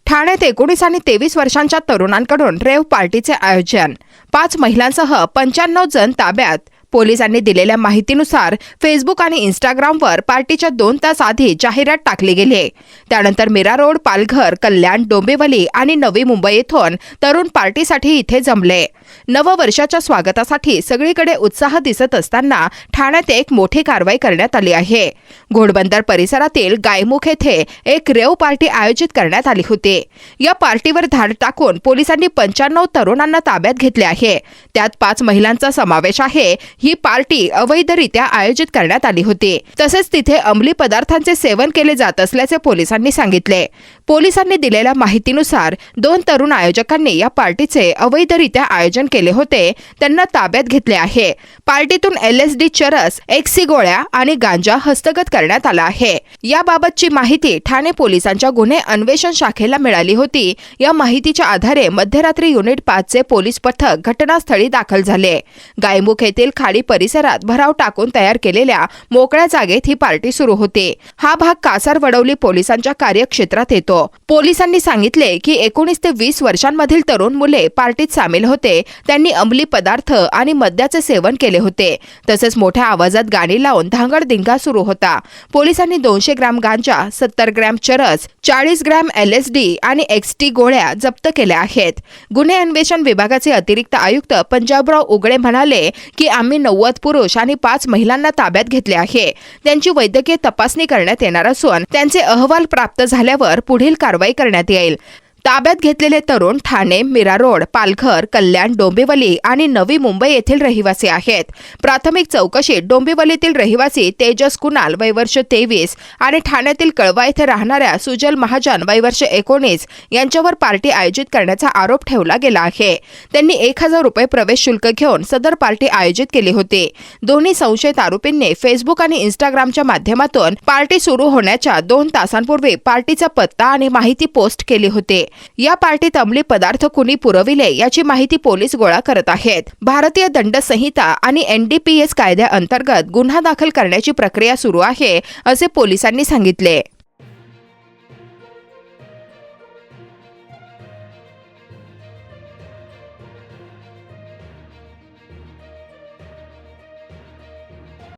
ठाण्यात 19 आणि 23 वर्षांच्या तरुणांकडून रेव्ह पार्टीचे आयोजन, 5 महिलांसह 95 जण ताब्यात। पोलिसांनी दिलेल्या माहितीनुसार फेसबुक आणि इंस्टाग्रामवर पार्टीच्या 2 तास आधी जाहिरात टाकली गेली। त्यानंतर मीरा रोड, पालघर, कल्याण, डोंबिवली आणि नवी मुंबई येथून तरुण पार्टीसाठी इथे जमले। नववर्षाच्या स्वागतासाठी सगळीकडे उत्साह दिसत असताना ठाण्यात एक मोठी कारवाई करण्यात आली आहे। घोडबंदर परिसरातील गायमुख येथे एक रेव्ह पार्टी आयोजित करण्यात आली होती। या पार्टीवर धाड टाकून पोलिसांनी 95 तरुणांना ताब्यात घेतले आहे। त्यात 5 महिलांचा समावेश आहे। ही पार्टी अवैधरित्या आयोजित करण्यात आली होती। तसेच तिथे अंमली पदार्थांचे सेवन केले जात असल्याचे पोलिसांनी सांगितले। पोलिसांनी दिलेल्या माहितीनुसार 2 तरुण आयोजकांनी या पार्टीचे अवैधरित्या आयोजन केले होते, त्यांना ताब्यात घेतले आहे। पार्टीतून LSD चरस, XC गोळ्या आणि गांजा हस्तगत करण्यात आला आहे। याबाबतची माहिती ठाणे पोलिसांच्या गुन्हे अन्वेषण शाखेला मिळाली होती। या माहितीच्या आधारे मध्यरात्री युनिट 5 चे पोलीस पथक घटनास्थळी दाखल झाले। गायमुख येथील खाडी परिसरात भराव टाकून तयार केलेल्या मोकळ्या जागेत ही पार्टी सुरू होती। हा भाग कासारवडवली पोलिसांच्या कार्यक्षेत्रात येतो। पोलिसांनी सांगितले की 19 ते 20 वर्षांमधील तरुण मुले पार्टीत सामील होते। त्यांनी अंमली पदार्थ आणि मद्याचे सेवन केले होते। तसेच मोठ्या आवाजात गाणी लावून धांगडधिंगा सुरू होता। पोलिसांनी 200 ग्रॅम गांजा, 70 ग्रॅम चरस, 40 ग्रॅम LSD आणि XT गोळ्या जप्त केल्या आहेत। गुन्हे अन्वेषण विभागाचे अतिरिक्त आयुक्त पंजाबराव उगळे म्हणाले की आम्ही 90 पुरुष आणि 5 महिलांना ताब्यात घेतले आहे। त्यांची वैद्यकीय तपासणी करण्यात येणार असून त्यांचे अहवाल प्राप्त झाल्यावर पुढील कारवाई करण्यात येईल। ताब्यात घेतलेले तरुण ठाणे, मीरा रोड, पालघर, कल्याण, डोंबिवली आणि नवी मुंबई येथील रहिवासी आहेत। प्राथमिक चौकशीत डोंबिवलीतील रहिवासी तेजस कुणाल वय वर्ष 23 आणि ठाण्यातील कळवा येथे राहणाऱ्या सुजल महाजन वय वर्ष 19 यांच्यावर पार्टी आयोजित करण्याचा आरोप ठेवला गेला आहे। त्यांनी 1000 रुपये प्रवेश शुल्क घेऊन सदर पार्टी आयोजित केली होती। दोन्ही संशयित आरोपींनी फेसबुक आणि इंस्टाग्रामच्या माध्यमातून पार्टी सुरू होण्याच्या 2 तासांपूर्वी पार्टीचा पत्ता आणि माहिती पोस्ट केली होती। या पार्टीत अंमली पदार्थ कुणी पुरविले याची माहिती पोलीस गोळा करत आहेत। भारतीय दंड संहिता आणि NDPS कायद्याअंतर्गत गुन्हा दाखल करण्याची प्रक्रिया सुरू आहे, असे पोलिसांनी सांगितले।